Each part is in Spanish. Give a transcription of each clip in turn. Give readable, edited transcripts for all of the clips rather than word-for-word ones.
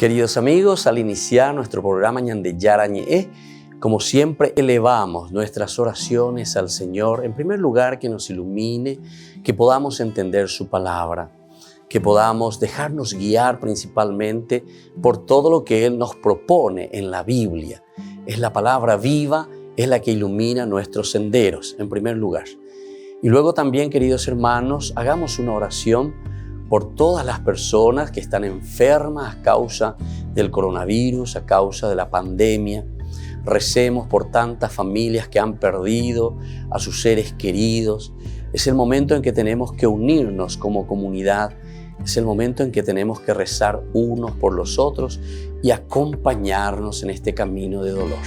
Queridos amigos, al iniciar nuestro programa Ñande Yarañe, como siempre elevamos nuestras oraciones al Señor, en primer lugar que nos ilumine, que podamos entender su palabra, que podamos dejarnos guiar principalmente por todo lo que Él nos propone en la Biblia. Es la palabra viva, es la que ilumina nuestros senderos, en primer lugar. Y luego también, queridos hermanos, hagamos una oración por todas las personas que están enfermas a causa del coronavirus, a causa de la pandemia. Recemos por tantas familias que han perdido a sus seres queridos. Es el momento en que tenemos que unirnos como comunidad. Es el momento en que tenemos que rezar unos por los otros y acompañarnos en este camino de dolor.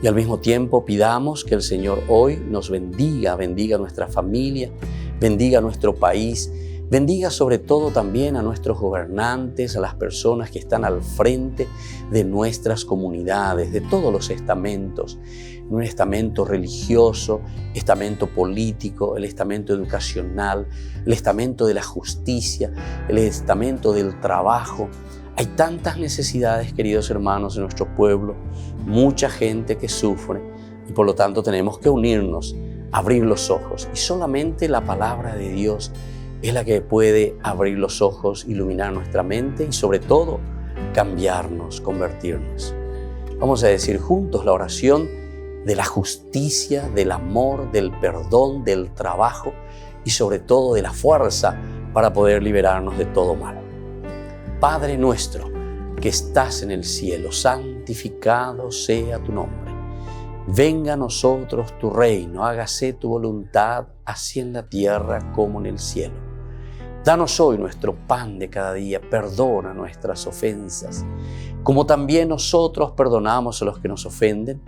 Y al mismo tiempo pidamos que el Señor hoy nos bendiga nuestra familia, bendiga nuestro país, bendiga sobre todo también a nuestros gobernantes, a las personas que están al frente de nuestras comunidades, de todos los estamentos, un estamento religioso, estamento político, el estamento educacional, el estamento de la justicia, el estamento del trabajo. Hay tantas necesidades, queridos hermanos, en nuestro pueblo, mucha gente que sufre y por lo tanto tenemos que unirnos, abrir los ojos y solamente la palabra de Dios es la que puede abrir los ojos, iluminar nuestra mente y sobre todo cambiarnos, convertirnos. Vamos a decir juntos la oración de la justicia, del amor, del perdón, del trabajo y sobre todo de la fuerza para poder liberarnos de todo mal. Padre nuestro que estás en el cielo, santificado sea tu nombre. Venga a nosotros tu reino, hágase tu voluntad, así en la tierra como en el cielo. Danos hoy nuestro pan de cada día, perdona nuestras ofensas, como también nosotros perdonamos a los que nos ofenden,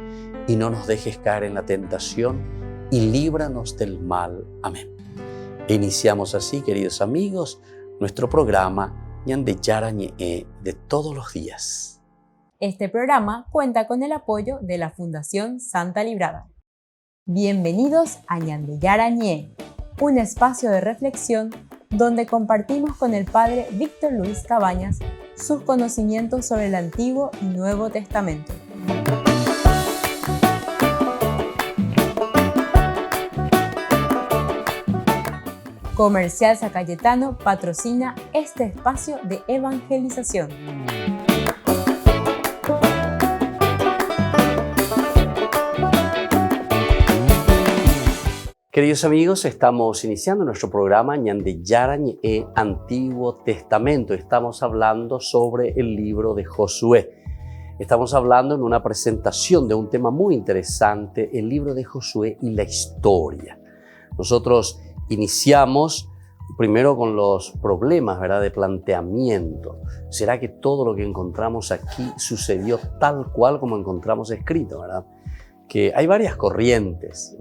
y no nos dejes caer en la tentación, y líbranos del mal. Amén. E iniciamos así, queridos amigos, nuestro programa Ñande Yarañe de todos los días. Este programa cuenta con el apoyo de la Fundación Santa Librada. Bienvenidos a Ñande Yarañe, un espacio de reflexión donde compartimos con el Padre Víctor Luis Cabañas sus conocimientos sobre el Antiguo y Nuevo Testamento. Comercial San Cayetano patrocina este espacio de evangelización. Queridos amigos, estamos iniciando nuestro programa Ñande Yarañe Antiguo Testamento. Estamos hablando sobre el libro de Josué. Estamos hablando en una presentación de un tema muy interesante, el libro de Josué y la historia. Nosotros iniciamos primero con los problemas, ¿verdad?, de planteamiento. ¿Será que todo lo que encontramos aquí sucedió tal cual como encontramos escrito, verdad? Que hay varias corrientes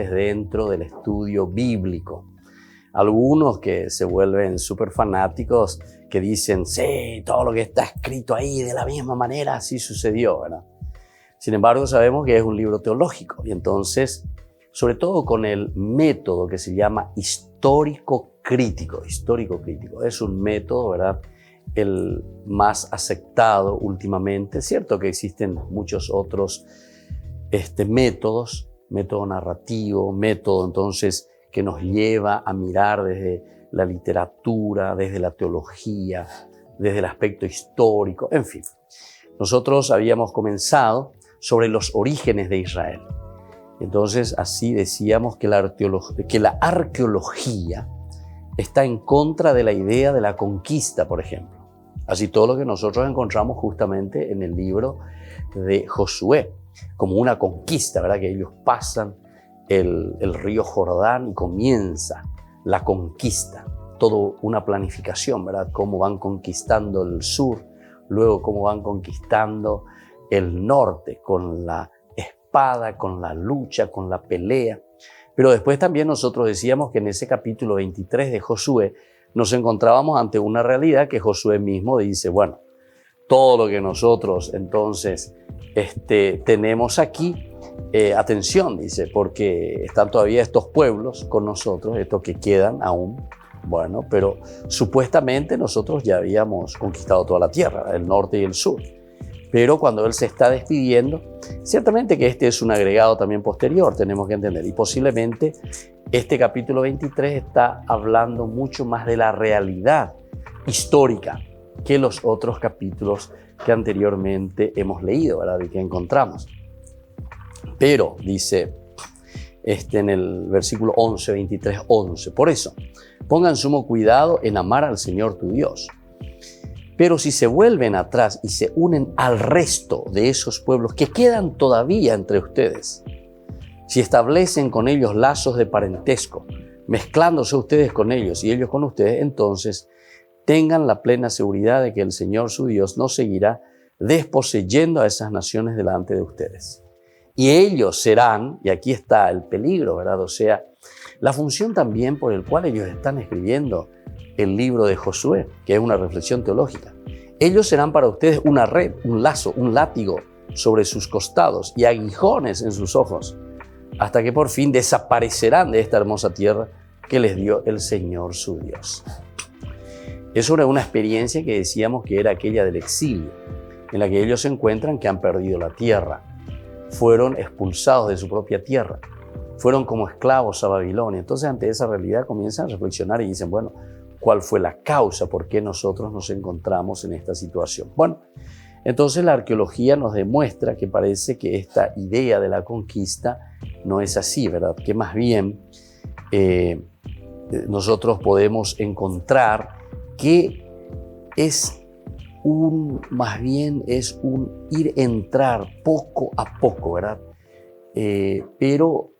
dentro del estudio bíblico. Algunos que se vuelven súper fanáticos que dicen, sí, todo lo que está escrito ahí de la misma manera así sucedió, ¿verdad? Sin embargo, sabemos que es un libro teológico y entonces, sobre todo con el método que se llama histórico crítico, es un método, ¿verdad?, el más aceptado últimamente. Es cierto que existen muchos otros método narrativo, método entonces que nos lleva a mirar desde la literatura, desde la teología, desde el aspecto histórico, en fin. Nosotros habíamos comenzado sobre los orígenes de Israel. Entonces así decíamos que la arqueología está en contra de la idea de la conquista, por ejemplo. Así todo lo que nosotros encontramos justamente en el libro de Josué, como una conquista, ¿verdad? Que ellos pasan el río Jordán y comienza la conquista. Todo una planificación, ¿verdad? Cómo van conquistando el sur, luego cómo van conquistando el norte con la espada, con la lucha, con la pelea. Pero después también nosotros decíamos que en ese capítulo 23 de Josué nos encontrábamos ante una realidad que Josué mismo dice, bueno, todo lo que nosotros entonces tenemos aquí, atención, dice, porque están todavía estos pueblos con nosotros, estos que quedan aún, Bueno, pero supuestamente nosotros ya habíamos conquistado toda la tierra, el norte y el sur. Pero cuando Él se está despidiendo, ciertamente que este es un agregado también posterior, tenemos que entender. Y posiblemente este capítulo 23 está hablando mucho más de la realidad histórica que los otros capítulos que anteriormente hemos leído, ¿verdad? Y que encontramos. Pero, dice en el versículo 11, 23, 11, por eso, pongan sumo cuidado en amar al Señor tu Dios. Pero si se vuelven atrás y se unen al resto de esos pueblos que quedan todavía entre ustedes, si establecen con ellos lazos de parentesco, mezclándose ustedes con ellos y ellos con ustedes, entonces tengan la plena seguridad de que el Señor su Dios no seguirá desposeyendo a esas naciones delante de ustedes. Y ellos serán, y aquí está el peligro, ¿verdad? O sea, la función también por el cual ellos están escribiendo el libro de Josué, que es una reflexión teológica. Ellos serán para ustedes una red, un lazo, un látigo sobre sus costados y aguijones en sus ojos, hasta que por fin desaparecerán de esta hermosa tierra que les dio el Señor su Dios. Es una experiencia que decíamos que era aquella del exilio, en la que ellos se encuentran que han perdido la tierra, fueron expulsados de su propia tierra, fueron como esclavos a Babilonia. Entonces, ante esa realidad comienzan a reflexionar y dicen, bueno, ¿cuál fue la causa? ¿Por qué nosotros nos encontramos en esta situación? Bueno, entonces la arqueología nos demuestra que parece que esta idea de la conquista no es así, ¿verdad? Que más bien nosotros podemos encontrar que más bien es un entrar poco a poco, ¿verdad? Pero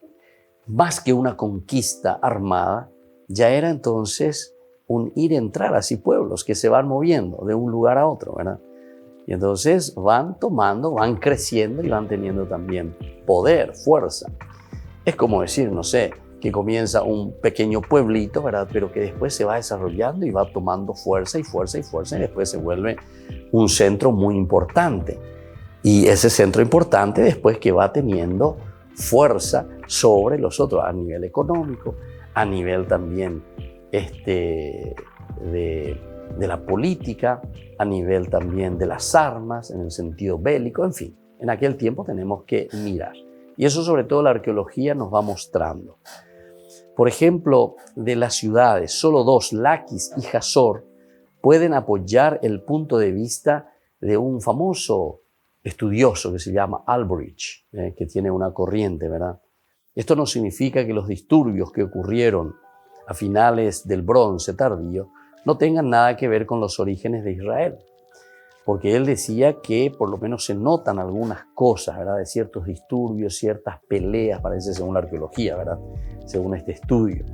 más que una conquista armada, ya era entonces un entrar así pueblos que se van moviendo de un lugar a otro, ¿verdad? Y entonces van tomando, van creciendo y van teniendo también poder, fuerza. Es como decir, no sé, que comienza un pequeño pueblito, ¿verdad? Pero que después se va desarrollando y va tomando fuerza y fuerza y fuerza y después se vuelve un centro muy importante. Y ese centro importante después que va teniendo fuerza sobre los otros a nivel económico, a nivel también de la política, a nivel también de las armas, en el sentido bélico, en fin. En aquel tiempo tenemos que mirar. Y eso sobre todo la arqueología nos va mostrando. Por ejemplo, de las ciudades, solo dos, Laquis y Hazor, pueden apoyar el punto de vista de un famoso estudioso que se llama Albrecht, que tiene una corriente, ¿verdad? Esto no significa que los disturbios que ocurrieron a finales del Bronce tardío no tengan nada que ver con los orígenes de Israel, porque él decía que por lo menos se notan algunas cosas, ¿verdad? De ciertos disturbios, ciertas peleas, parece según la arqueología, ¿verdad? Según este estudio,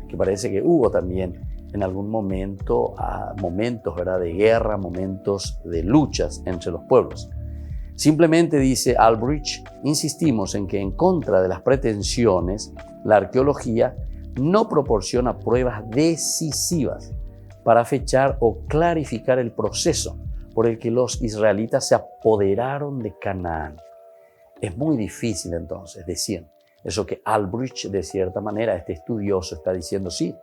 que parece que hubo también en algún momento momentos, ¿verdad? De guerra, momentos de luchas entre los pueblos. Simplemente, dice Albrecht, insistimos en que en contra de las pretensiones, la arqueología no proporciona pruebas decisivas para fechar o clarificar el proceso por el que los israelitas se apoderaron de Canaán. Es muy difícil entonces decir eso que Albrecht, de cierta manera, este estudioso está diciendo, sí,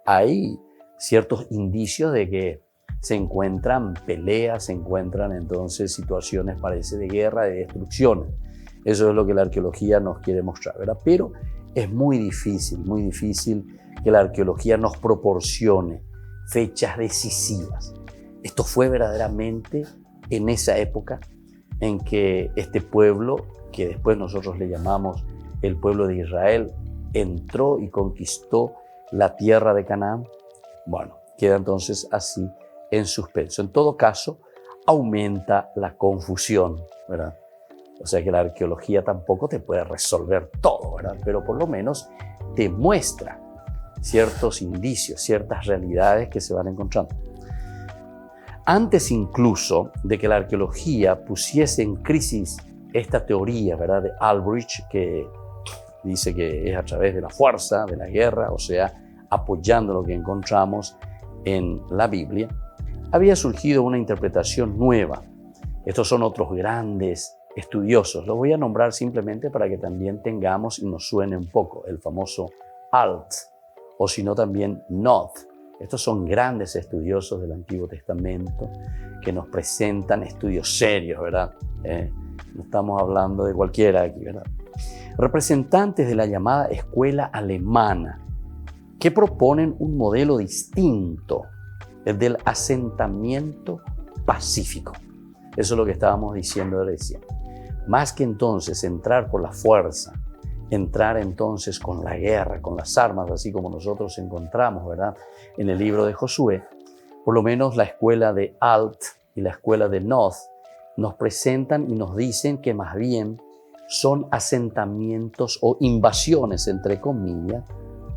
hay ciertos indicios de que se encuentran peleas, se encuentran entonces situaciones, parece, de guerra, de destrucción. Eso es lo que la arqueología nos quiere mostrar, ¿verdad? Pero es muy difícil que la arqueología nos proporcione fechas decisivas. Esto fue verdaderamente en esa época en que este pueblo, que después nosotros le llamamos el pueblo de Israel, entró y conquistó la tierra de Canaán. Bueno, queda entonces así en suspenso. En todo caso, aumenta la confusión, ¿verdad? O sea que la arqueología tampoco te puede resolver todo, ¿verdad? Pero por lo menos te muestra ciertos indicios, ciertas realidades que se van encontrando. Antes incluso de que la arqueología pusiese en crisis esta teoría, ¿verdad? De Albrecht, que dice que es a través de la fuerza, de la guerra, o sea, apoyando lo que encontramos en la Biblia, había surgido una interpretación nueva. Estos son otros grandes estudiosos. Los voy a nombrar simplemente para que también tengamos y nos suene un poco el famoso Alt, o si no también Noth, Estos son grandes estudiosos del Antiguo Testamento que nos presentan estudios serios, ¿verdad? No estamos hablando de cualquiera aquí, ¿verdad? Representantes de la llamada escuela alemana que proponen un modelo distinto, el del asentamiento pacífico. Eso es lo que estábamos diciendo recién. Más que entonces entrar por la fuerza, entrar entonces con la guerra, con las armas, así como nosotros encontramos, ¿verdad?, en el libro de Josué, por lo menos la escuela de Alt y la escuela de Noth nos presentan y nos dicen que más bien son asentamientos o invasiones, entre comillas,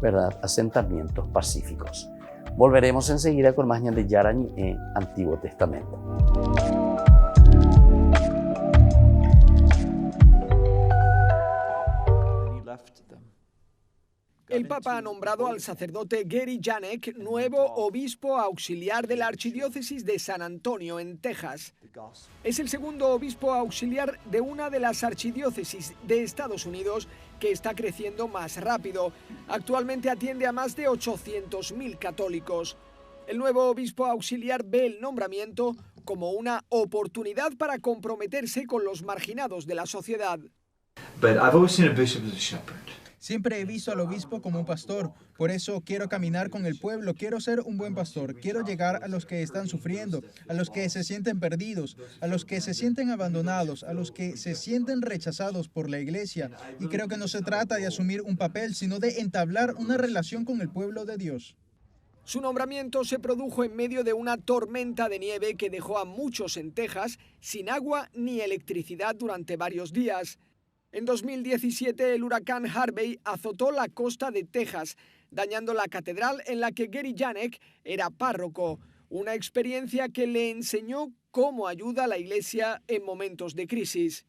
¿verdad?, asentamientos pacíficos. Volveremos enseguida con más Ñan de Yarañé, Antiguo Testamento. El Papa ha nombrado al sacerdote Gary Janek nuevo obispo auxiliar de la Archidiócesis de San Antonio, en Texas. Es el segundo obispo auxiliar de una de las archidiócesis de Estados Unidos que está creciendo más rápido. Actualmente atiende a más de 800.000 católicos. El nuevo obispo auxiliar ve el nombramiento como una oportunidad para comprometerse con los marginados de la sociedad. Siempre he visto al obispo como un pastor, por eso quiero caminar con el pueblo, quiero ser un buen pastor, quiero llegar a los que están sufriendo, a los que se sienten perdidos, a los que se sienten abandonados, a los que se sienten rechazados por la iglesia. Y creo que no se trata de asumir un papel, sino de entablar una relación con el pueblo de Dios. Su nombramiento se produjo en medio de una tormenta de nieve que dejó a muchos en Texas sin agua ni electricidad durante varios días. En 2017, el huracán Harvey azotó la costa de Texas, dañando la catedral en la que Gary Janek era párroco, una experiencia que le enseñó cómo ayuda a la iglesia en momentos de crisis.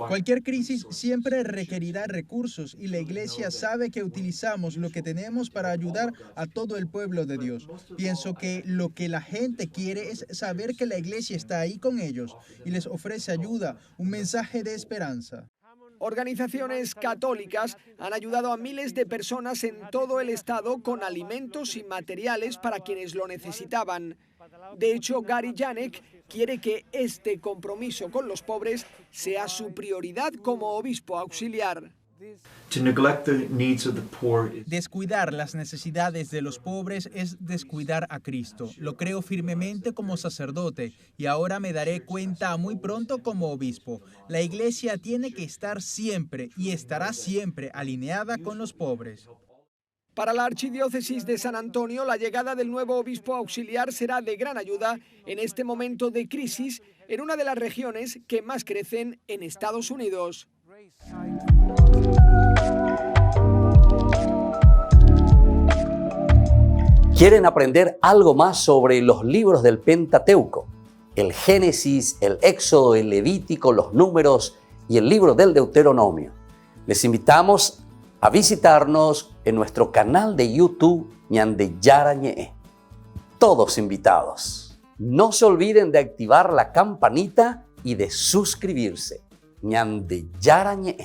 Cualquier crisis siempre requerirá recursos y la iglesia sabe que utilizamos lo que tenemos para ayudar a todo el pueblo de Dios. Pienso que lo que la gente quiere es saber que la iglesia está ahí con ellos y les ofrece ayuda, un mensaje de esperanza. Organizaciones católicas han ayudado a miles de personas en todo el estado con alimentos y materiales para quienes lo necesitaban. De hecho, Gary Janek quiere que este compromiso con los pobres sea su prioridad como obispo auxiliar. Descuidar las necesidades de los pobres es descuidar a Cristo. Lo creo firmemente como sacerdote y ahora me daré cuenta muy pronto como obispo. La iglesia tiene que estar siempre y estará siempre alineada con los pobres. Para la Archidiócesis de San Antonio, la llegada del nuevo obispo auxiliar será de gran ayuda en este momento de crisis en una de las regiones que más crecen en Estados Unidos. ¿Quieren aprender algo más sobre los libros del Pentateuco? El Génesis, el Éxodo, el Levítico, los Números y el libro del Deuteronomio. Les invitamos a visitarnos en nuestro canal de YouTube Ñan de Yarañé. Todos invitados. No se olviden de activar la campanita y de suscribirse. Ñan de Yarañé.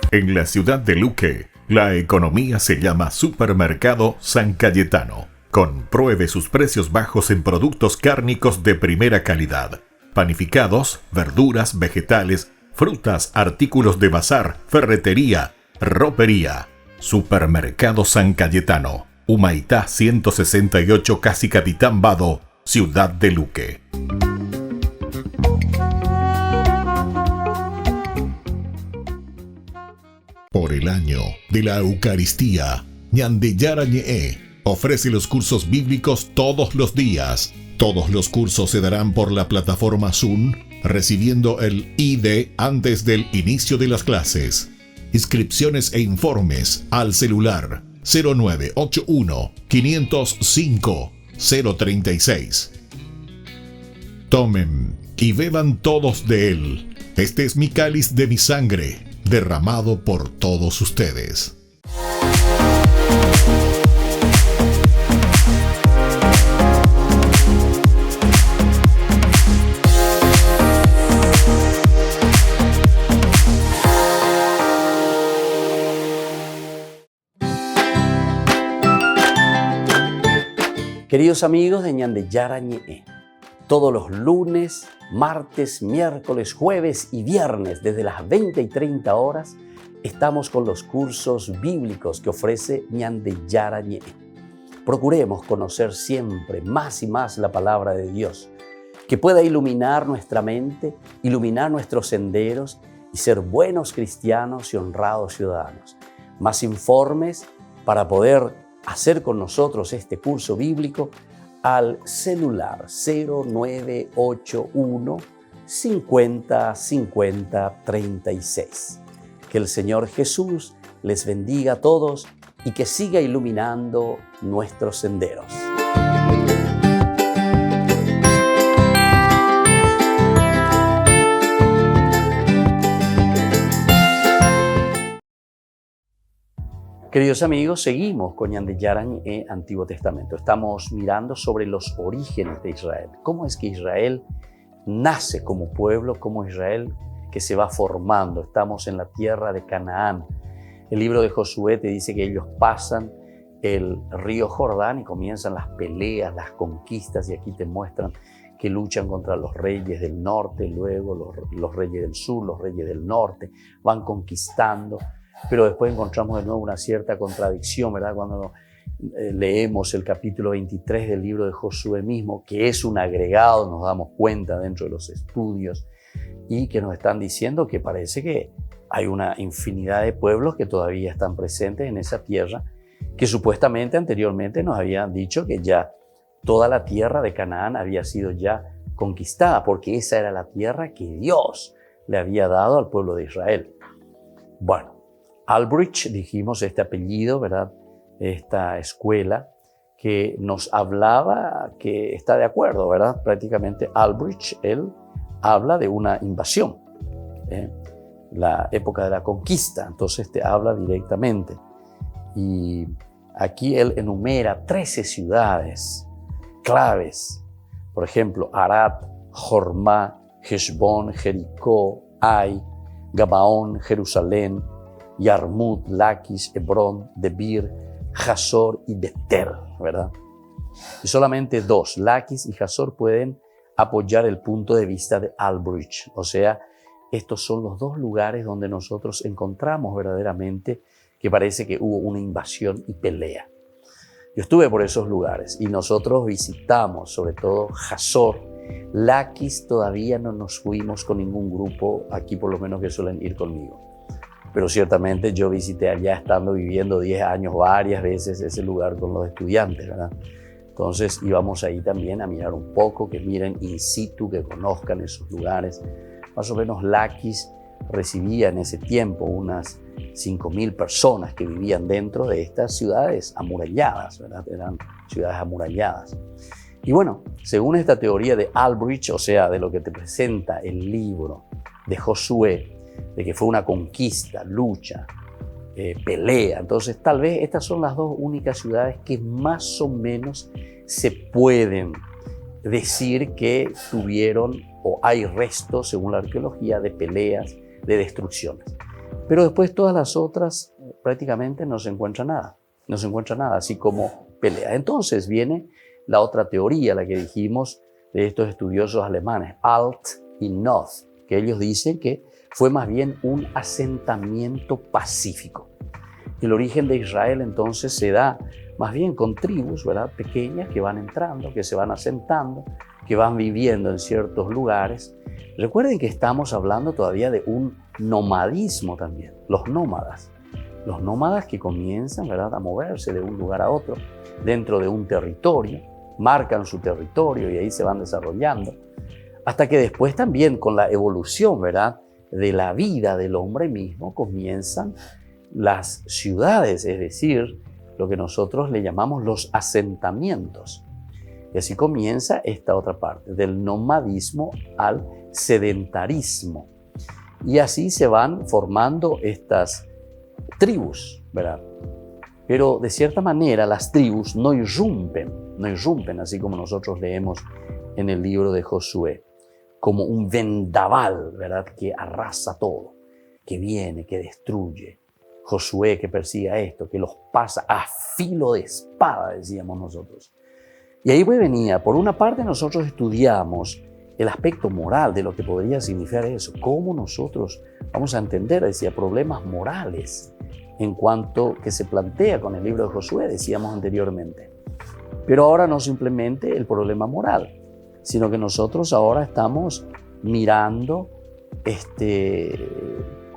En la ciudad de Luque, la economía se llama Supermercado San Cayetano. Compruebe sus precios bajos en productos cárnicos de primera calidad. Panificados, verduras, vegetales, frutas, artículos de bazar, ferretería, ropería. Supermercado San Cayetano. Humaitá 168, Casi Capitán Vado, ciudad de Luque. Por el año de la Eucaristía, Ñan de Yarañé ofrece los cursos bíblicos todos los días. Todos los cursos se darán por la plataforma Zoom, recibiendo el ID antes del inicio de las clases. Inscripciones e informes al celular 0981 505 036. Tomen y beban todos de él. Este es mi cáliz de mi sangre, derramado por todos ustedes. Queridos amigos de Ñande Yarañe, todos los lunes, martes, miércoles, jueves y viernes desde las 20 y 30 horas estamos con los cursos bíblicos que ofrece Ñande Yarañe. Procuremos conocer siempre más y más la palabra de Dios, que pueda iluminar nuestra mente, iluminar nuestros senderos y ser buenos cristianos y honrados ciudadanos. Más informes para poder hacer con nosotros este curso bíblico al celular 0981 50 50 36. Que el Señor Jesús les bendiga a todos y que siga iluminando nuestros senderos. Queridos amigos, seguimos con Ñande Yarañe Antiguo Testamento. Estamos mirando sobre los orígenes de Israel. ¿Cómo es que Israel nace como pueblo? ¿Cómo Israel que se va formando? Estamos en la tierra de Canaán. El libro de Josué te dice que ellos pasan el río Jordán y comienzan las peleas, las conquistas, y aquí te muestran que luchan contra los reyes del norte, luego los reyes del sur, los reyes del norte, van conquistando. Pero después encontramos de nuevo una cierta contradicción, ¿verdad? Cuando leemos el capítulo 23 del libro de Josué mismo, que es un agregado, nos damos cuenta dentro de los estudios, y que nos están diciendo que parece que hay una infinidad de pueblos que todavía están presentes en esa tierra, que supuestamente anteriormente nos habían dicho que ya toda la tierra de Canaán había sido ya conquistada, porque esa era la tierra que Dios le había dado al pueblo de Israel. Bueno, Albrecht, dijimos este apellido, ¿verdad? Esta escuela que nos hablaba, que está de acuerdo, ¿verdad? Prácticamente Albrecht, él habla de una invasión, la época de la conquista, entonces te habla directamente. Y aquí él enumera 13 ciudades claves, por ejemplo, Arad, Jormá, Heshbón, Jericó, Ai, Gabaón, Jerusalén, Yarmut, Laquis, Hebrón, Debir, Hazor y Betel, ¿verdad? Y solamente dos, Laquis y Hazor, pueden apoyar el punto de vista de Albrecht. O sea, estos son los dos lugares donde nosotros encontramos verdaderamente que parece que hubo una invasión y pelea. Yo estuve por esos lugares y nosotros visitamos sobre todo Hazor. Laquis todavía no nos fuimos con ningún grupo, aquí por lo menos que suelen ir conmigo. Pero ciertamente yo visité allá estando viviendo 10 años varias veces ese lugar con los estudiantes, ¿verdad? Entonces íbamos ahí también a mirar un poco, que miren in situ, que conozcan esos lugares. Más o menos Laquis recibía en ese tiempo unas 5.000 personas que vivían dentro de estas ciudades amuralladas, ¿verdad? Eran ciudades amuralladas. Y bueno, según esta teoría de Albrecht, o sea, de lo que te presenta el libro de Josué, de que fue una conquista, lucha, pelea. Entonces, tal vez estas son las dos únicas ciudades que más o menos se pueden decir que tuvieron o hay restos, según la arqueología, de peleas, de destrucciones. Pero después todas las otras prácticamente no se encuentra nada. No se encuentra nada, así como pelea. Entonces viene la otra teoría, la que dijimos de estos estudiosos alemanes, Alt y Noth, que ellos dicen que fue más bien un asentamiento pacífico. El origen de Israel entonces se da más bien con tribus, ¿verdad?, pequeñas que van entrando, que se van asentando, que van viviendo en ciertos lugares. Recuerden que estamos hablando todavía de un nomadismo también, los nómadas. Los nómadas que comienzan, ¿verdad?, a moverse de un lugar a otro dentro de un territorio, marcan su territorio y ahí se van desarrollando, hasta que después también con la evolución, ¿verdad?, de la vida del hombre mismo comienzan las ciudades, es decir, lo que nosotros le llamamos los asentamientos. Y así comienza esta otra parte, del nomadismo al sedentarismo. Y así se van formando estas tribus, ¿verdad? Pero de cierta manera las tribus no irrumpen, así como nosotros leemos en el libro de Josué, como un vendaval, ¿verdad? Que arrasa todo, que viene, que destruye. Josué que persigue a esto, que los pasa a filo de espada, decíamos nosotros. Y ahí pues venía, por una parte nosotros estudiamos el aspecto moral de lo que podría significar eso, cómo nosotros vamos a entender, decía, problemas morales en cuanto que se plantea con el libro de Josué, decíamos anteriormente. Pero ahora no simplemente el problema moral, sino que nosotros ahora estamos mirando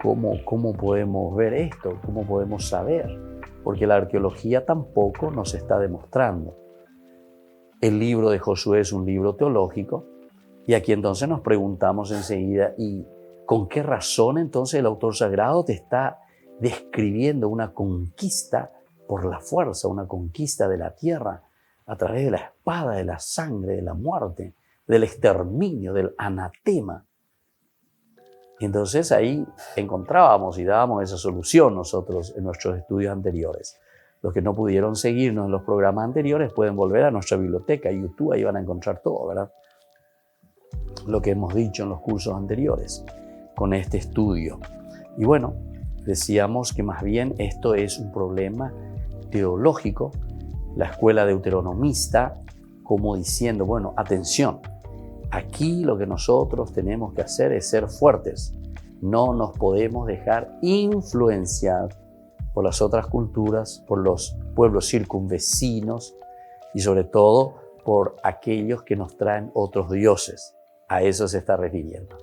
cómo podemos ver esto, cómo podemos saber, porque la arqueología tampoco nos está demostrando. El libro de Josué es un libro teológico y aquí entonces nos preguntamos enseguida, ¿y con qué razón entonces el autor sagrado te está describiendo una conquista por la fuerza, una conquista de la tierra a través de la espada, de la sangre, de la muerte, del exterminio, del anatema? Y entonces ahí encontrábamos y dábamos esa solución nosotros en nuestros estudios anteriores. Los que no pudieron seguirnos en los programas anteriores pueden volver a nuestra biblioteca, YouTube, ahí van a encontrar todo, ¿verdad? Lo que hemos dicho en los cursos anteriores con este estudio. Y bueno, decíamos que más bien esto es un problema teológico, la escuela deuteronomista, como diciendo, bueno, atención, aquí lo que nosotros tenemos que hacer es ser fuertes. No nos podemos dejar influenciar por las otras culturas, por los pueblos circunvecinos y sobre todo por aquellos que nos traen otros dioses. A eso se está refiriendo.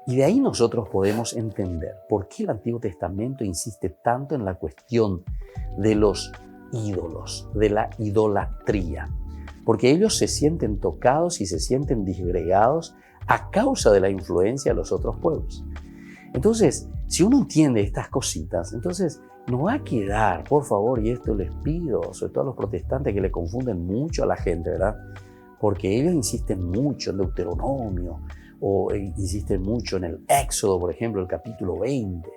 Y de ahí nosotros podemos entender por qué el Antiguo Testamento insiste tanto en la cuestión de los ídolos, de la idolatría. Porque ellos se sienten tocados y se sienten disgregados a causa de la influencia de los otros pueblos. Entonces, si uno entiende estas cositas, entonces no va a quedar, por favor, y esto les pido, sobre todo a los protestantes que le confunden mucho a la gente, ¿verdad? Porque ellos insisten mucho en Deuteronomio, o insisten mucho en el Éxodo, por ejemplo, el capítulo 20,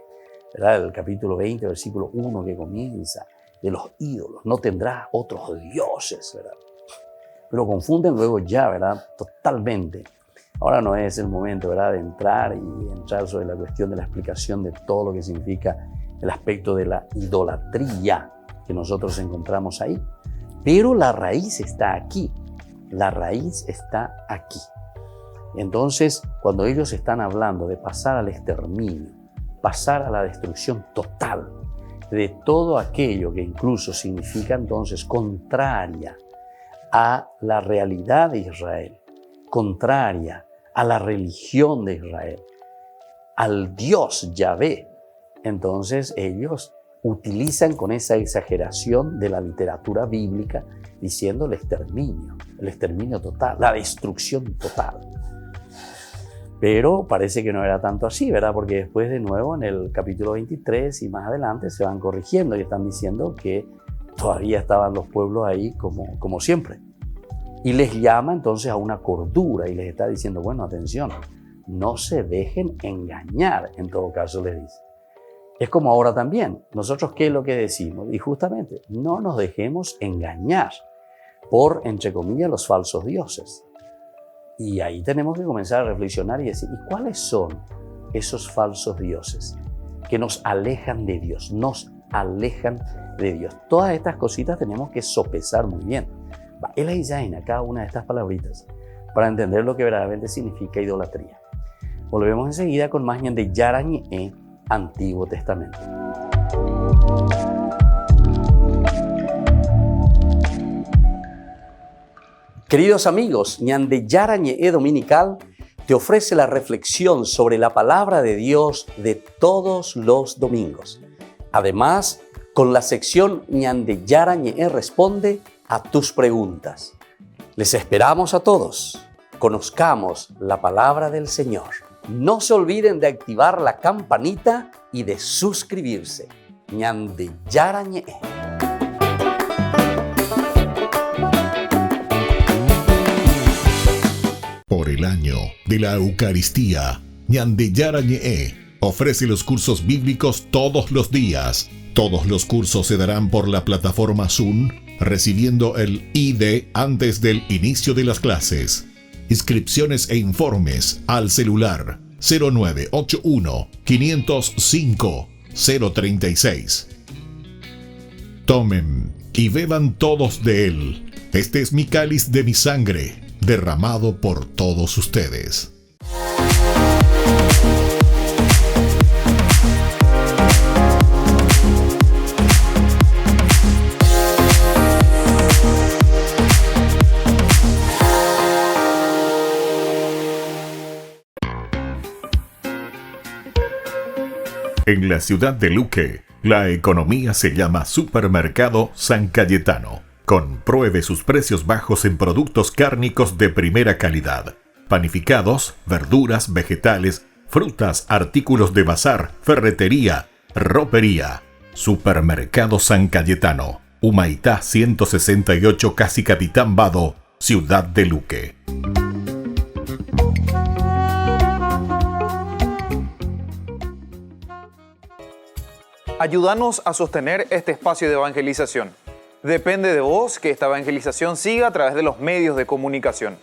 ¿verdad? El capítulo 20, versículo 1 que comienza, de los ídolos, no tendrás otros dioses, ¿verdad? Pero confunden luego ya, ¿verdad? Totalmente. Ahora no es el momento, ¿verdad?, de entrar sobre la cuestión de la explicación de todo lo que significa el aspecto de la idolatría que nosotros encontramos ahí. Pero la raíz está aquí. La raíz está aquí. Entonces, cuando ellos están hablando de pasar al exterminio, pasar a la destrucción total de todo aquello que incluso significa entonces contraria a la realidad de Israel, contraria a la religión de Israel, al Dios Yahvé, entonces ellos utilizan con esa exageración de la literatura bíblica diciendo el exterminio total, la destrucción total. Pero parece que no era tanto así, ¿verdad? Porque después de nuevo en el capítulo 23 y más adelante se van corrigiendo y están diciendo que todavía estaban los pueblos ahí como siempre. Y les llama entonces a una cordura y les está diciendo, bueno, atención, no se dejen engañar, en todo caso les dice. Es como ahora también, nosotros ¿qué es lo que decimos? Y justamente, no nos dejemos engañar por, entre comillas, los falsos dioses. Y ahí tenemos que comenzar a reflexionar y decir, ¿y cuáles son esos falsos dioses que nos alejan de Dios? Nos alejan de Dios. Todas estas cositas tenemos que sopesar muy bien. Él ahí ya en cada una de estas palabritas para entender lo que verdaderamente significa idolatría. Volvemos enseguida con más de Yarañé, Antiguo Testamento. Queridos amigos, Ñande Yarañé Dominical te ofrece la reflexión sobre la palabra de Dios de todos los domingos. Además, con la sección Ñande Yarañé responde a tus preguntas. Les esperamos a todos. Conozcamos la palabra del Señor. No se olviden de activar la campanita y de suscribirse. Ñande Yarañé. del año de la Eucaristía, Ñande Yarañe ofrece los cursos bíblicos todos los días. Todos los cursos se darán por la plataforma Zoom, recibiendo el ID antes del inicio de las clases. Inscripciones e informes al celular 0981 505 036. Tomen y beban todos de él. Este es mi cáliz de mi sangre, derramado por todos ustedes. En la ciudad de Luque, la economía se llama Supermercado San Cayetano. Compruebe sus precios bajos en productos cárnicos de primera calidad. Panificados, verduras, vegetales, frutas, artículos de bazar, ferretería, ropería. Supermercado San Cayetano, Humaitá 168, Casi Capitán Vado, ciudad de Luque. Ayúdanos a sostener este espacio de evangelización. Depende de vos que esta evangelización siga a través de los medios de comunicación.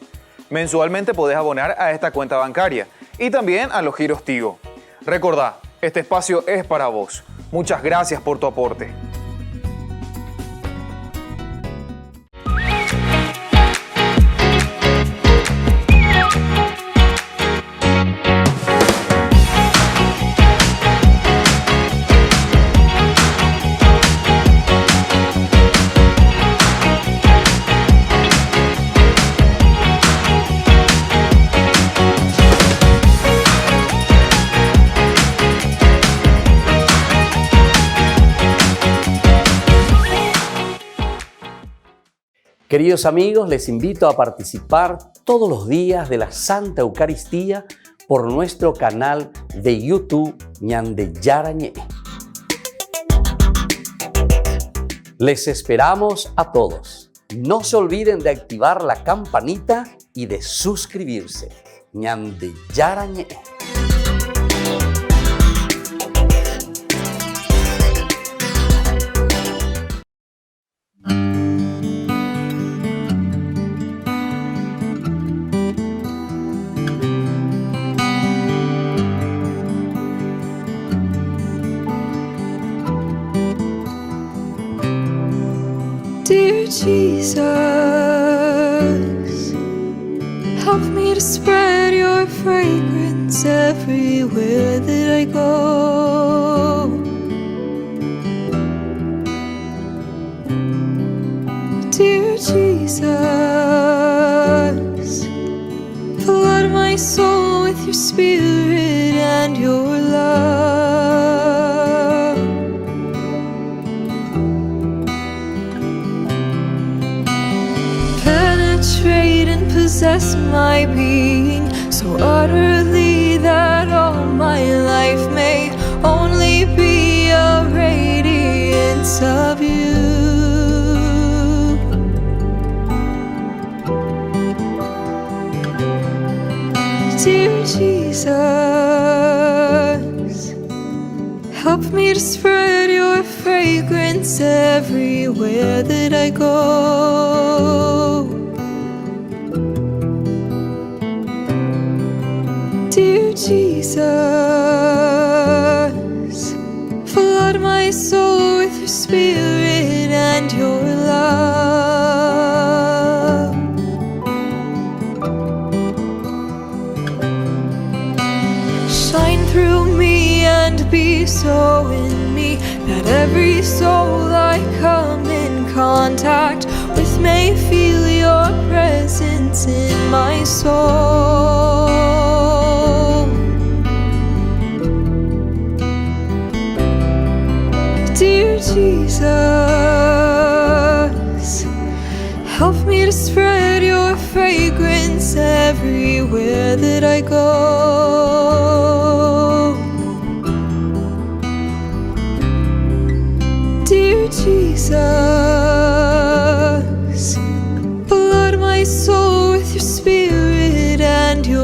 Mensualmente podés abonar a esta cuenta bancaria y también a los giros Tigo. Recordá, este espacio es para vos. Muchas gracias por tu aporte. Queridos amigos, les invito a participar todos los días de la Santa Eucaristía por nuestro canal de YouTube Ñande Yarañe. Les esperamos a todos. No se olviden de activar la campanita y de suscribirse. Ñande Yarañe. Dear Jesus, help me to spread your fragrance everywhere that I go. Dear Jesus, flood my soul with your spirit and your love. Possess my being so utterly that all my life may only be a radiance of you. Dear Jesus, help me to spread your fragrance everywhere that I go. Dear Jesus, flood my soul with your spirit and your love. Shine through me and be so in me that every soul I come in contact with may feel your presence in my soul. Dear Jesus, help me to spread your fragrance everywhere that I go. Dear Jesus, flood my soul with your spirit and your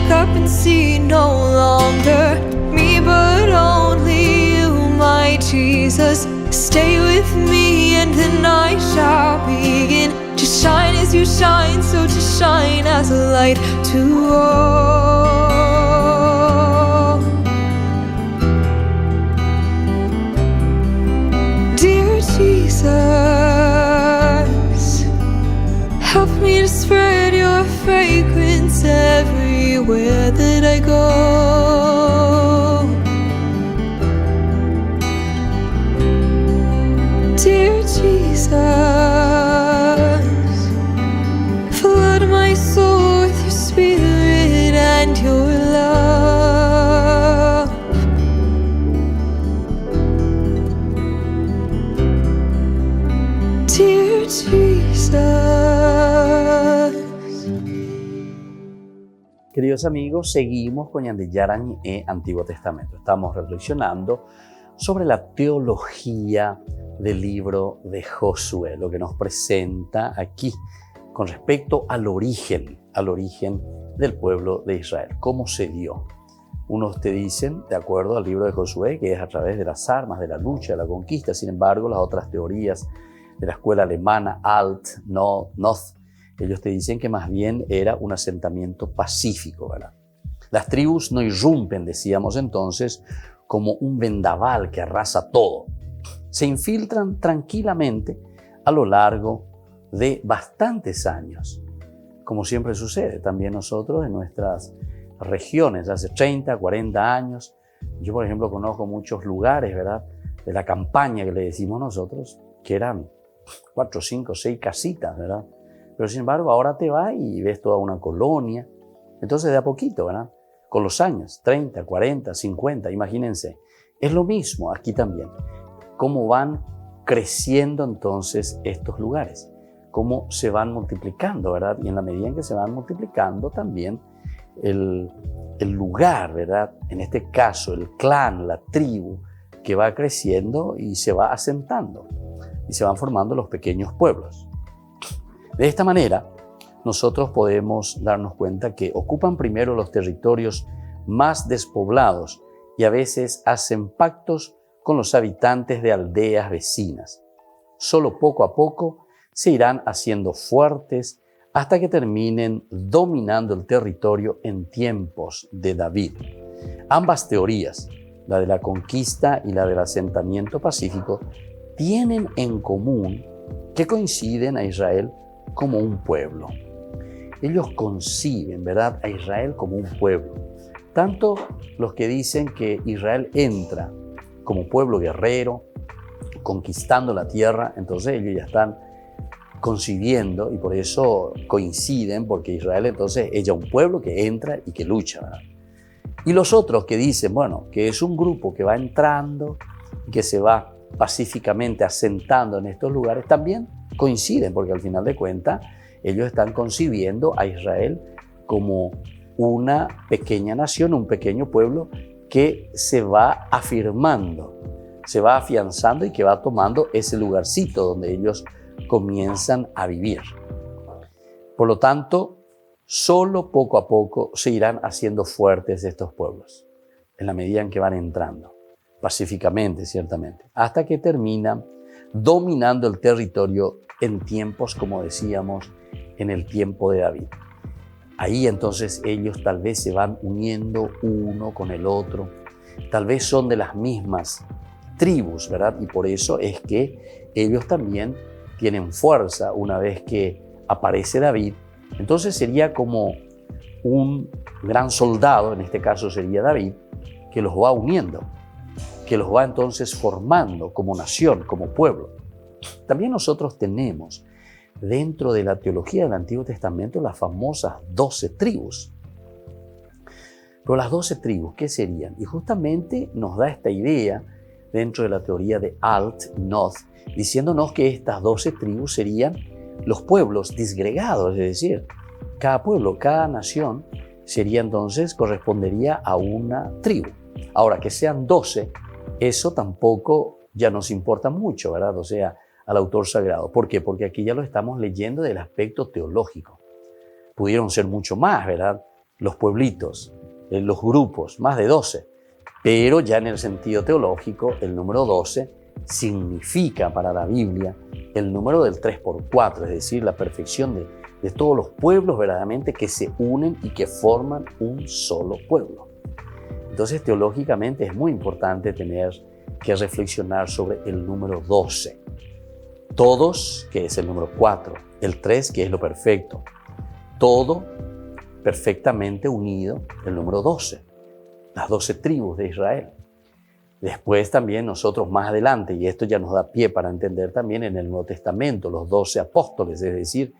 look up and see no longer me, but only you, my Jesus. Stay with me and then I shall begin to shine as you shine, so to shine as a light to all. Dear Jesus, help me to spread your fragrance everywhere that I go. Dear Jesus, flood my soul with your spirit and your love. Dear Jesus. Queridos amigos, seguimos con Ñande Yarañe Antiguo Testamento. Estamos reflexionando sobre la teología del libro de Josué, lo que nos presenta aquí con respecto al origen del pueblo de Israel, cómo se dio. Unos te dicen, de acuerdo al libro de Josué, que es a través de las armas, de la lucha, de la conquista. Sin embargo, las otras teorías de la escuela alemana, Alt-Noth, ellos te dicen que más bien era un asentamiento pacífico, ¿verdad? Las tribus no irrumpen, decíamos entonces, como un vendaval que arrasa todo. Se infiltran tranquilamente a lo largo de bastantes años, como siempre sucede también nosotros en nuestras regiones, hace 30, 40 años. Yo, por ejemplo, conozco muchos lugares, ¿verdad?, de la campaña que le decimos nosotros, que eran 4, 5, 6 casitas, ¿verdad? Pero sin embargo, ahora te vas y ves toda una colonia. Entonces, de a poquito, ¿verdad?, con los años, 30, 40, 50, imagínense. Es lo mismo aquí también. Cómo van creciendo entonces estos lugares, cómo se van multiplicando, ¿verdad? Y en la medida en que se van multiplicando también el lugar, ¿verdad? En este caso, el clan, la tribu, que va creciendo y se va asentando y se van formando los pequeños pueblos. De esta manera, nosotros podemos darnos cuenta que ocupan primero los territorios más despoblados y a veces hacen pactos con los habitantes de aldeas vecinas. Solo poco a poco se irán haciendo fuertes hasta que terminen dominando el territorio en tiempos de David. Ambas teorías, la de la conquista y la del asentamiento pacífico, tienen en común que coinciden a Israel como un pueblo. Ellos conciben, ¿verdad?, a Israel como un pueblo. Tanto los que dicen que Israel entra como pueblo guerrero, conquistando la tierra, entonces ellos ya están concibiendo y por eso coinciden, porque Israel entonces es ya un pueblo que entra y que lucha, ¿verdad? Y los otros que dicen, bueno, que es un grupo que va entrando y que se va pacíficamente asentando en estos lugares, también coinciden, porque al final de cuentas ellos están concibiendo a Israel como una pequeña nación, un pequeño pueblo que se va afirmando, se va afianzando y que va tomando ese lugarcito donde ellos comienzan a vivir. Por lo tanto, solo poco a poco se irán haciendo fuertes estos pueblos, en la medida en que van entrando, pacíficamente, ciertamente, hasta que terminan dominando el territorio en tiempos, como decíamos, en el tiempo de David. Ahí entonces ellos tal vez se van uniendo uno con el otro, tal vez son de las mismas tribus, ¿verdad? Y por eso es que ellos también tienen fuerza una vez que aparece David. Entonces sería como un gran soldado, en este caso sería David, que los va uniendo, que los va entonces formando como nación, como pueblo. También nosotros tenemos dentro de la teología del Antiguo Testamento las famosas 12 tribus. Pero las 12 tribus, ¿qué serían? Y justamente nos da esta idea dentro de la teoría de Alt-Noth, diciéndonos que estas 12 tribus serían los pueblos disgregados, es decir, cada pueblo, cada nación sería entonces, correspondería a una tribu. Ahora, que sean 12, eso tampoco ya nos importa mucho, ¿verdad? O sea, al autor sagrado. ¿Por qué? Porque aquí ya lo estamos leyendo del aspecto teológico. Pudieron ser mucho más, ¿verdad? los pueblitos, los grupos, más de 12. Pero ya en el sentido teológico, el número 12 significa para la Biblia el número del 3x4, es decir, la perfección de todos los pueblos verdaderamente que se unen y que forman un solo pueblo. Entonces, teológicamente es muy importante tener que reflexionar sobre el número 12. Todos, que es el número 4, el 3, que es lo perfecto. Todo perfectamente unido, el número 12. Las 12 tribus de Israel. Después también nosotros más adelante, y esto ya nos da pie para entender también en el Nuevo Testamento, los 12 apóstoles, es decir,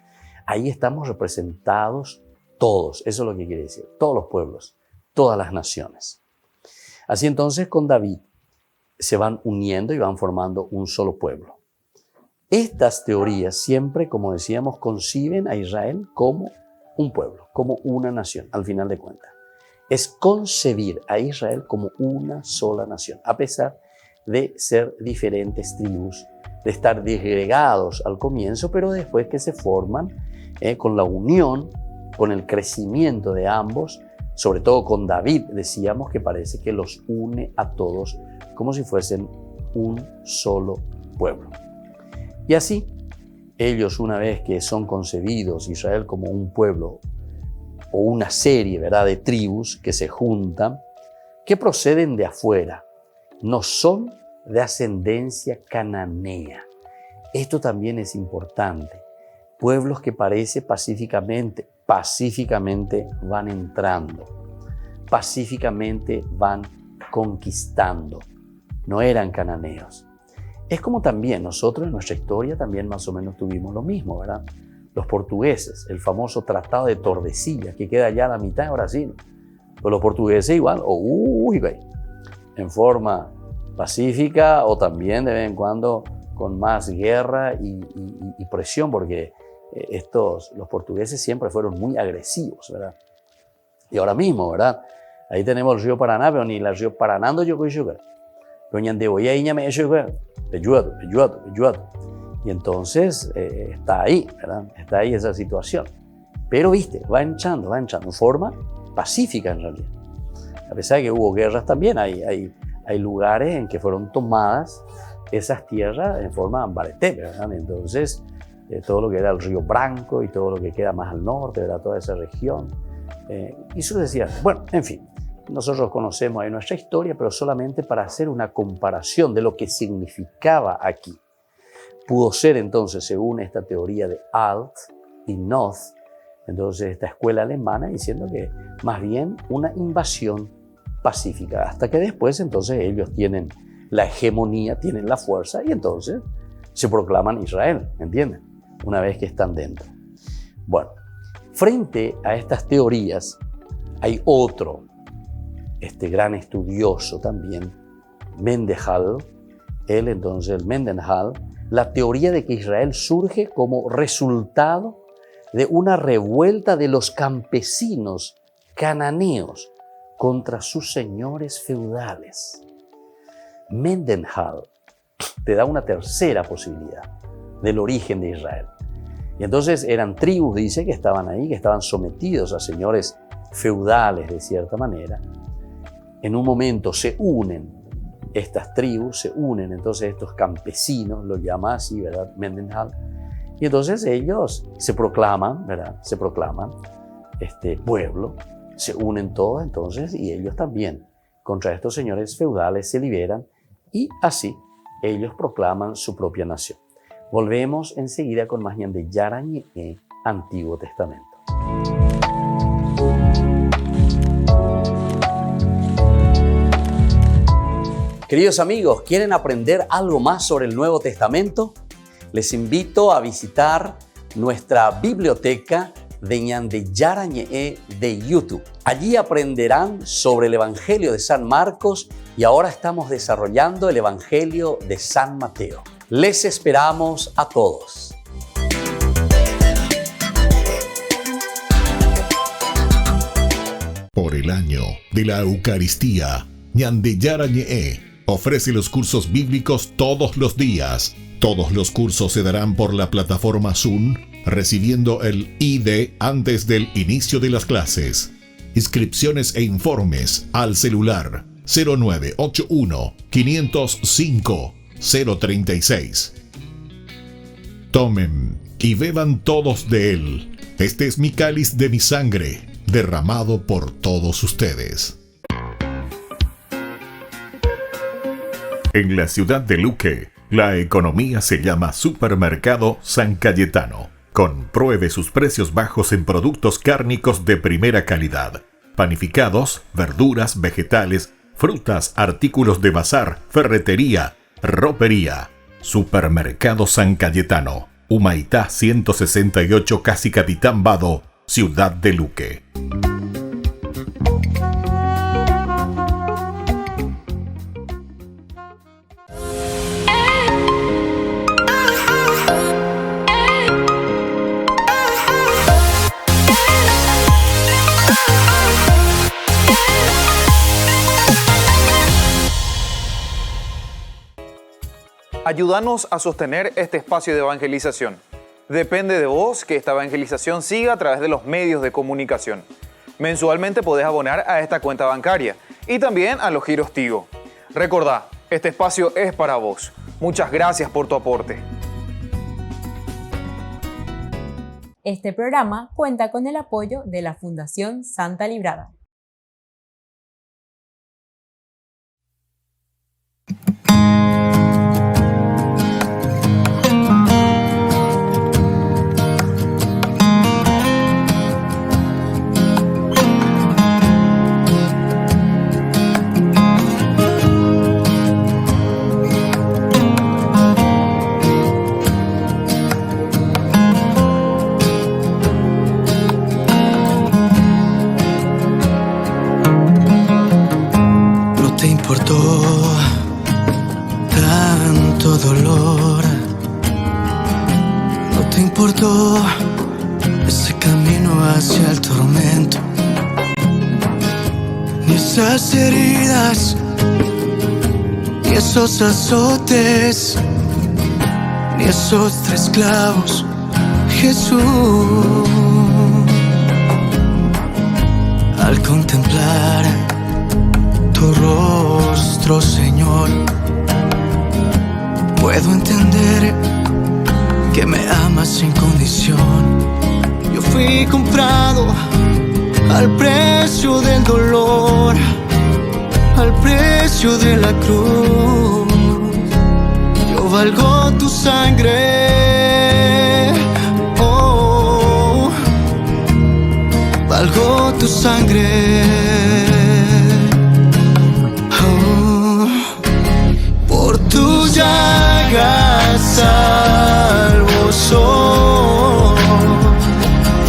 ahí estamos representados todos, eso es lo que quiere decir, todos los pueblos, todas las naciones. Así entonces con David se van uniendo y van formando un solo pueblo. Estas teorías siempre, como decíamos, conciben a Israel como un pueblo, como una nación, al final de cuentas. Es concebir a Israel como una sola nación, a pesar de ser diferentes tribus, de estar disgregados al comienzo, pero después que se forman con la unión, con el crecimiento de ambos, sobre todo con David, decíamos que parece que los une a todos como si fuesen un solo pueblo. Y así, ellos una vez que son concebidos, Israel como un pueblo, o una serie, ¿verdad?, de tribus que se juntan, que proceden de afuera, no son de ascendencia cananea. Esto también es importante. Pueblos que parece pacíficamente van entrando, pacíficamente van conquistando. No eran cananeos. Es como también nosotros en nuestra historia también más o menos tuvimos lo mismo, ¿verdad? Los portugueses, el famoso Tratado de Tordesillas, que queda allá a la mitad de Brasil. Pero los portugueses igual, en forma pacífica o también de vez en cuando con más guerra y presión, porque los portugueses siempre fueron muy agresivos, ¿verdad? Y ahora mismo, ¿verdad? Ahí tenemos el río Paraná, pero ni el río Paraná yo coy sugar. Doña de hoy ahí me sugar, pejuado. Y entonces está ahí, ¿verdad? Está ahí esa situación. Pero viste, va entrando en forma pacífica en realidad. A pesar de que hubo guerras también, hay lugares en que fueron tomadas esas tierras en forma ambareté, ¿verdad? Entonces, todo lo que era el Río Branco y todo lo que queda más al norte, ¿verdad? Toda esa región. Y sucesivamente. Bueno, en fin, nosotros conocemos ahí nuestra historia, pero solamente para hacer una comparación de lo que significaba aquí. Pudo ser entonces, según esta teoría de Alt y Noth, entonces esta escuela alemana, diciendo que más bien una invasión pacífica, hasta que después entonces ellos tienen la hegemonía, tienen la fuerza y entonces se proclaman Israel, ¿entienden? Una vez que están dentro. Bueno, frente a estas teorías hay otro, gran estudioso también, Mendenhall, el Mendenhall, la teoría de que Israel surge como resultado de una revuelta de los campesinos cananeos contra sus señores feudales. Mendenhall te da una tercera posibilidad del origen de Israel. Y entonces eran tribus, dice, que estaban ahí, que estaban sometidos a señores feudales de cierta manera. En un momento se unen estas tribus, se unen entonces estos campesinos, lo llama así, ¿verdad? Mendenhall. Y entonces ellos se proclaman, ¿verdad? Se proclaman pueblo, se unen todos entonces y ellos también contra estos señores feudales se liberan y así ellos proclaman su propia nación. Volvemos enseguida con más de Yarañé, Antiguo Testamento. Queridos amigos, ¿quieren aprender algo más sobre el Nuevo Testamento? Les invito a visitar nuestra biblioteca de Ñande Yarañé de YouTube. Allí aprenderán sobre el Evangelio de San Marcos y ahora estamos desarrollando el Evangelio de San Mateo. Les esperamos a todos. Por el año de la Eucaristía, Ñande Yarañé ofrece los cursos bíblicos todos los días. Todos los cursos se darán por la plataforma Zoom, recibiendo el ID antes del inicio de las clases. Inscripciones e informes al celular 0981 505 036. Tomen y beban todos de él. Este es mi cáliz de mi sangre, derramado por todos ustedes. En la ciudad de Luque, la economía se llama Supermercado San Cayetano. Compruebe sus precios bajos en productos cárnicos de primera calidad. Panificados, verduras, vegetales, frutas, artículos de bazar, ferretería, ropería. Supermercado San Cayetano, Humaitá 168, Casi Capitán Vado, ciudad de Luque. Ayúdanos a sostener este espacio de evangelización. Depende de vos que esta evangelización siga a través de los medios de comunicación. Mensualmente podés abonar a esta cuenta bancaria y también a los giros Tigo. Recordá, este espacio es para vos. Muchas gracias por tu aporte. Este programa cuenta con el apoyo de la Fundación Santa Librada. Tanto dolor, no te importó ese camino hacia el tormento, ni esas heridas, ni esos azotes, ni esos 3 clavos, Jesús. Al contemplar tu rostro, Señor, puedo entender que me amas sin condición. Yo fui comprado al precio del dolor, al precio de la cruz. Yo valgo tu sangre, oh, valgo tu sangre. Tus llagas salvo soy,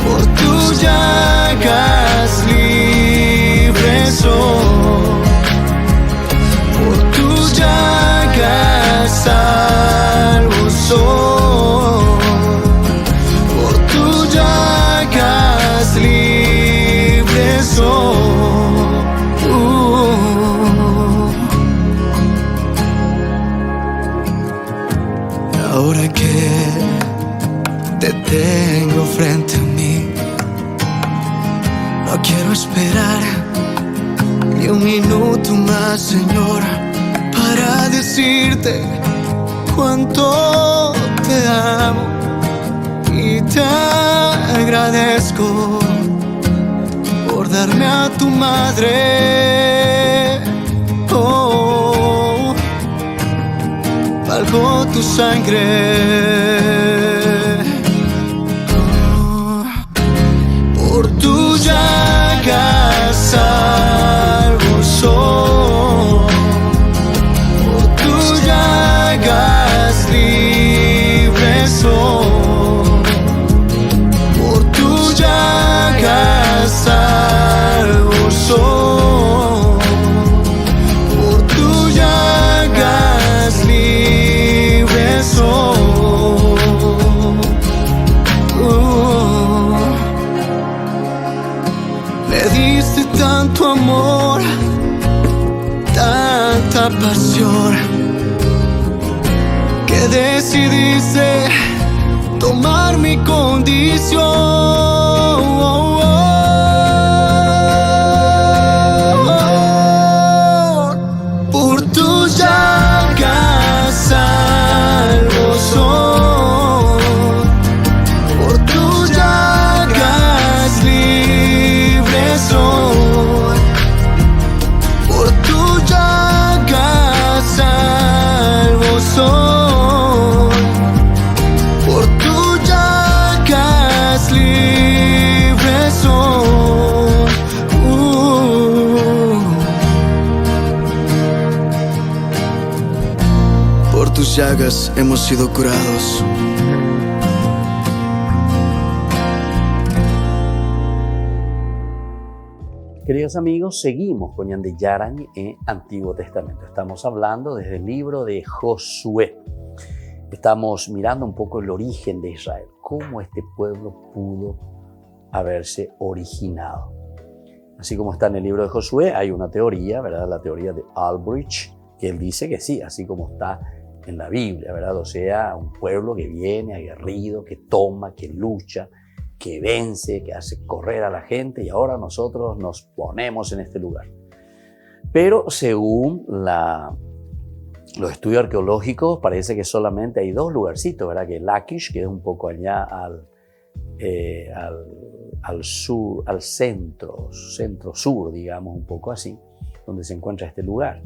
por tus llagas libre soy, por tus llagas salvo soy, por tus llagas libre soy. Ahora que te tengo frente a mí, no quiero esperar ni un minuto más, Señor, para decirte cuánto te amo y te agradezco por darme a tu madre. Oh, valgo tu sangre. Oh, por tus llagas salvo soy, por tus llagas libre soy, por tus llagas salvo soy, por tus llagas libre soy. Me diste tanto amor, tanta pasión, que decidiste tomar mi condición. llagas hemos sido curados. Queridos amigos, seguimos con Ñande Yarañe en Antiguo Testamento. Estamos hablando desde el libro de Josué. Estamos mirando un poco el origen de Israel, cómo este pueblo pudo haberse originado. Así como está en el libro de Josué, hay una teoría, ¿verdad? La teoría de Albrecht, que él dice que sí, así como está en la Biblia, ¿verdad? O sea, un pueblo que viene aguerrido, que toma, que lucha, que vence, que hace correr a la gente, y ahora nosotros nos ponemos en este lugar. Pero según los estudios arqueológicos, parece que solamente hay dos lugarcitos, ¿verdad? Que Lachish, que es un poco allá al sur, al centro-sur, digamos, un poco así, donde se encuentra este lugar.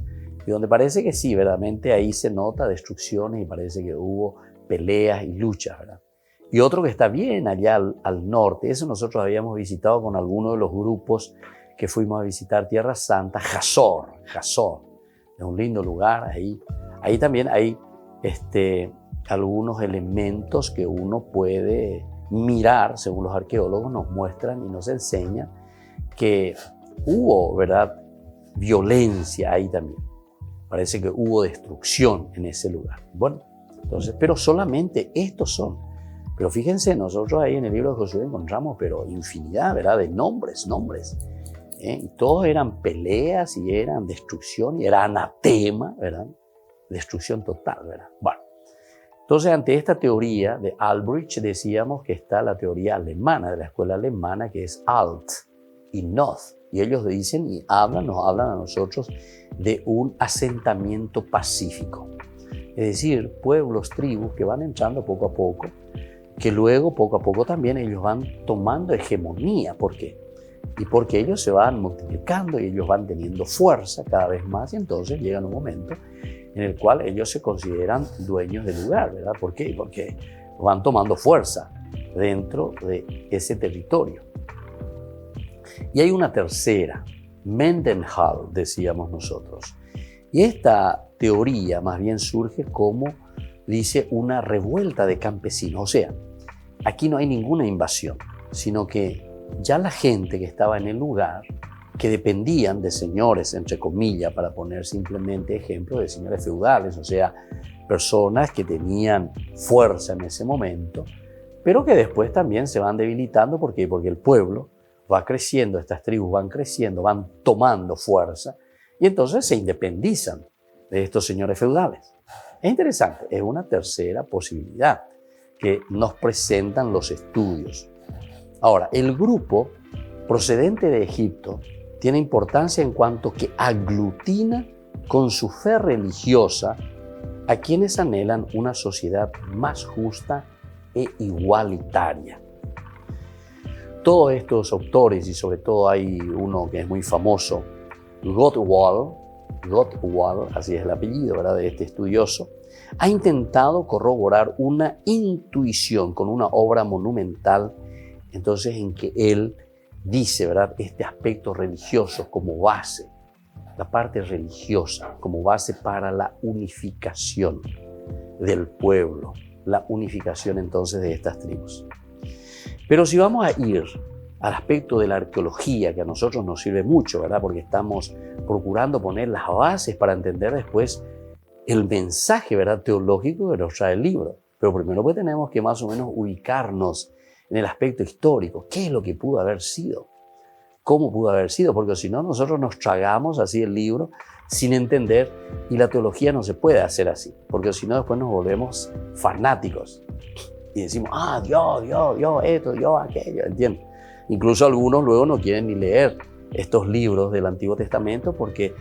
Y donde parece que sí, verdaderamente ahí se nota destrucciones y parece que hubo peleas y luchas, ¿verdad? Y otro que está bien allá al norte, eso nosotros habíamos visitado con algunos de los grupos que fuimos a visitar Tierra Santa, Hazor. Es un lindo lugar, ahí también hay algunos elementos que uno puede mirar, según los arqueólogos nos muestran y nos enseñan que hubo, ¿verdad?, violencia ahí también. Parece que hubo destrucción en ese lugar. Bueno, entonces, pero solamente estos son. Pero fíjense, nosotros ahí en el libro de Josué encontramos, pero infinidad, ¿verdad?, de nombres. Y todos eran peleas y eran destrucción y era anatema, ¿verdad? Destrucción total, ¿verdad? Bueno, entonces ante esta teoría de Albrecht decíamos que está la teoría alemana, de la escuela alemana, que es Alt y Noth. Y ellos dicen y nos hablan a nosotros de un asentamiento pacífico. Es decir, pueblos, tribus que van entrando poco a poco, que luego poco a poco también ellos van tomando hegemonía. ¿Por qué? Y porque ellos se van multiplicando y ellos van teniendo fuerza cada vez más y entonces llega un momento en el cual ellos se consideran dueños del lugar, ¿verdad? ¿Por qué? Porque van tomando fuerza dentro de ese territorio. Y hay una tercera, Mendenhall, decíamos nosotros. Y esta teoría más bien surge como, dice, una revuelta de campesinos. O sea, aquí no hay ninguna invasión, sino que ya la gente que estaba en el lugar, que dependían de señores, entre comillas, para poner simplemente ejemplo de señores feudales, o sea, personas que tenían fuerza en ese momento, pero que después también se van debilitando. ¿Por qué? Porque el pueblo va creciendo, estas tribus van creciendo, van tomando fuerza y entonces se independizan de estos señores feudales. Es interesante, es una tercera posibilidad que nos presentan los estudios. Ahora, el grupo procedente de Egipto tiene importancia en cuanto que aglutina con su fe religiosa a quienes anhelan una sociedad más justa e igualitaria. Todos estos autores, y sobre todo hay uno que es muy famoso, Gottwald, así es el apellido, ¿verdad?, de este estudioso, ha intentado corroborar una intuición con una obra monumental, entonces en que él dice, ¿verdad?, este aspecto religioso como base, la parte religiosa como base para la unificación del pueblo, la unificación entonces de estas tribus. Pero si vamos a ir al aspecto de la arqueología, que a nosotros nos sirve mucho, ¿verdad?, porque estamos procurando poner las bases para entender después el mensaje, ¿verdad?, teológico que nos trae el libro. Pero primero pues tenemos que más o menos ubicarnos en el aspecto histórico. ¿Qué es lo que pudo haber sido? ¿Cómo pudo haber sido? Porque si no, nosotros nos tragamos así el libro sin entender, y la teología no se puede hacer así, porque si no después nos volvemos fanáticos y decimos, Dios, esto, Dios, aquello, ¿entiendes? Incluso algunos luego no quieren ni leer estos libros del Antiguo Testamento porque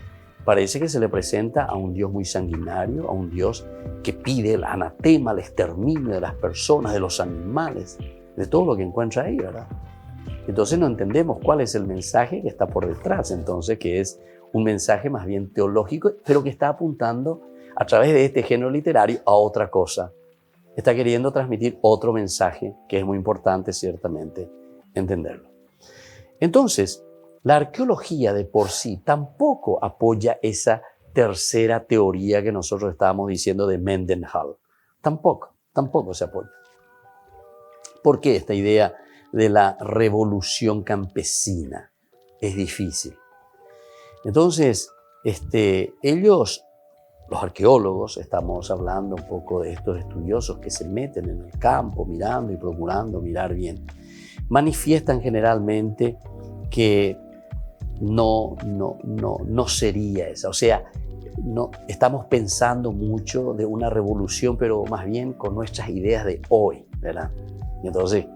parece que se le presenta a un Dios muy sanguinario, a un Dios que pide el anatema, el exterminio de las personas, de los animales, de todo lo que encuentra ahí, ¿verdad? Entonces no entendemos cuál es el mensaje que está por detrás, entonces, que es un mensaje más bien teológico, pero que está apuntando a través de este género literario a otra cosa. Está queriendo transmitir otro mensaje que es muy importante, ciertamente, entenderlo. Entonces, la arqueología de por sí tampoco apoya esa tercera teoría que nosotros estábamos diciendo de Mendenhall. Tampoco se apoya. ¿Por qué esta idea de la revolución campesina? Es difícil. Entonces, ellos, los arqueólogos, estamos hablando un poco de estos estudiosos que se meten en el campo mirando y procurando mirar bien, manifiestan generalmente que no sería esa. O sea, no estamos pensando mucho de una revolución, pero más bien con nuestras ideas de hoy, ¿verdad? Y entonces,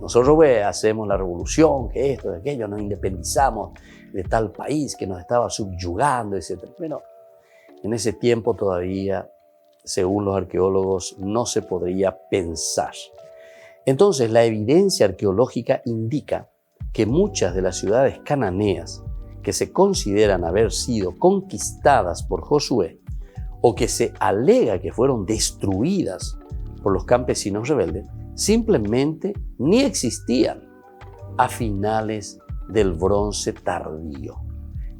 nosotros hacemos la revolución, que esto, que aquello, nos independizamos de tal país que nos estaba subyugando, etc. Pero en ese tiempo todavía, según los arqueólogos, no se podría pensar. Entonces, la evidencia arqueológica indica que muchas de las ciudades cananeas que se consideran haber sido conquistadas por Josué o que se alega que fueron destruidas por los campesinos rebeldes, simplemente ni existían a finales del Bronce tardío.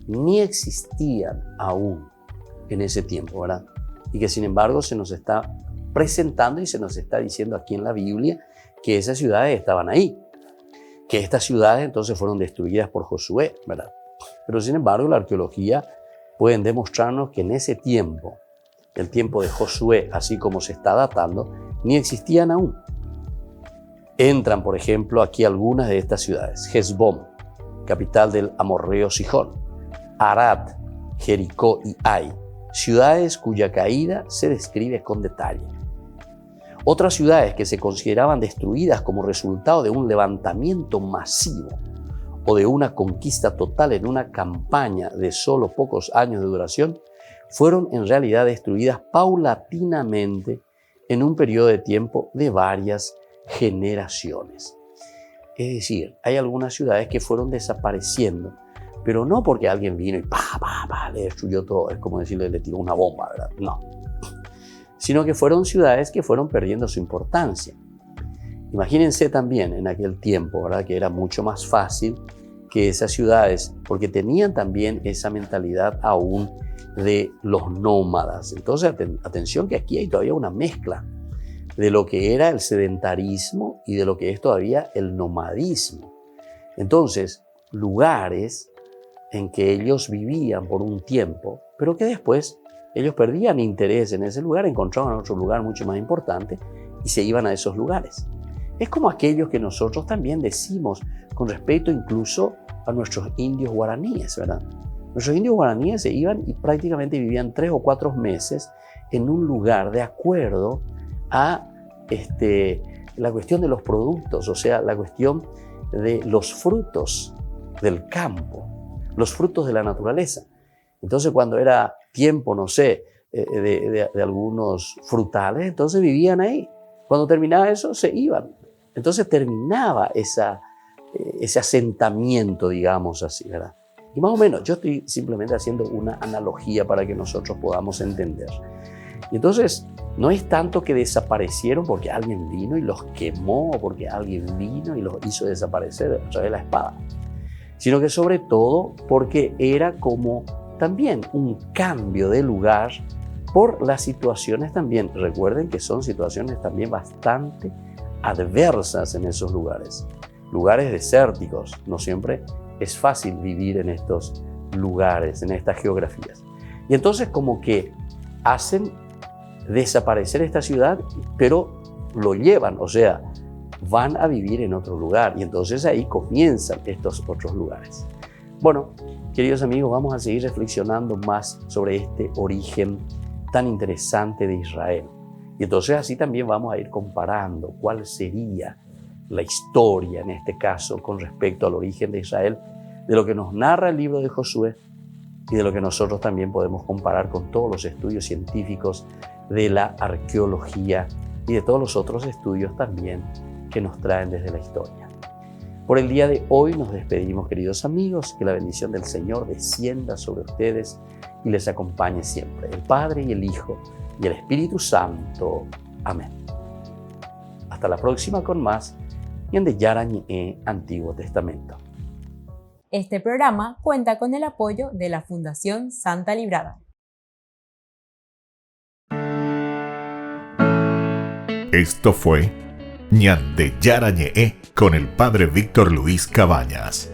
Ni existían aún en ese tiempo, ¿verdad? Y que sin embargo se nos está presentando y se nos está diciendo aquí en la Biblia que esas ciudades estaban ahí, que estas ciudades entonces fueron destruidas por Josué, ¿verdad? Pero sin embargo la arqueología puede demostrarnos que en ese tiempo, el tiempo de Josué, así como se está datando, ni existían aún. Entran, por ejemplo, aquí algunas de estas ciudades: Hesbón, capital del amorreo Sihón; Arad, Jericó y Ai, ciudades cuya caída se describe con detalle. Otras ciudades que se consideraban destruidas como resultado de un levantamiento masivo o de una conquista total en una campaña de solo pocos años de duración, fueron en realidad destruidas paulatinamente en un periodo de tiempo de varias generaciones. Es decir, hay algunas ciudades que fueron desapareciendo, pero no porque alguien vino y le destruyó todo, es como decirle, le tiró una bomba, ¿verdad? No. Sino que fueron ciudades que fueron perdiendo su importancia. Imagínense también en aquel tiempo, ¿verdad?, que era mucho más fácil que esas ciudades, porque tenían también esa mentalidad aún de los nómadas. Entonces, atención que aquí hay todavía una mezcla de lo que era el sedentarismo y de lo que es todavía el nomadismo. Entonces, lugares en que ellos vivían por un tiempo, pero que después ellos perdían interés en ese lugar, encontraban otro lugar mucho más importante y se iban a esos lugares. Es como aquellos que nosotros también decimos con respecto incluso a nuestros indios guaraníes, ¿verdad? Nuestros indios guaraníes se iban y prácticamente vivían 3 o 4 meses en un lugar de acuerdo a la cuestión de los productos, o sea, la cuestión de los frutos del campo, los frutos de la naturaleza. Entonces, cuando era tiempo, no sé, de algunos frutales, entonces vivían ahí. Cuando terminaba eso, se iban. Entonces terminaba ese asentamiento, digamos así, ¿verdad? Y más o menos, yo estoy simplemente haciendo una analogía para que nosotros podamos entender. Y entonces, no es tanto que desaparecieron porque alguien vino y los quemó, o porque alguien vino y los hizo desaparecer a través de la espada, sino que sobre todo porque era como también un cambio de lugar por las situaciones también. Recuerden que son situaciones también bastante adversas en esos lugares. Lugares desérticos, no siempre es fácil vivir en estos lugares, en estas geografías. Y entonces como que hacen desaparecer esta ciudad, pero lo llevan, o sea, van a vivir en otro lugar. Y entonces ahí comienzan estos otros lugares. Bueno, queridos amigos, vamos a seguir reflexionando más sobre este origen tan interesante de Israel. Y entonces así también vamos a ir comparando cuál sería la historia, en este caso, con respecto al origen de Israel, de lo que nos narra el libro de Josué y de lo que nosotros también podemos comparar con todos los estudios científicos de la arqueología y de todos los otros estudios también que nos traen desde la historia. Por el día de hoy nos despedimos, queridos amigos, que la bendición del Señor descienda sobre ustedes y les acompañe siempre, el Padre y el Hijo y el Espíritu Santo. Amén. Hasta la próxima con más Ñande Yarañe, Antiguo Testamento. Este programa cuenta con el apoyo de la Fundación Santa Librada. Esto fue Ñande Yara Ñe'e con el Padre Víctor Luis Cabañas.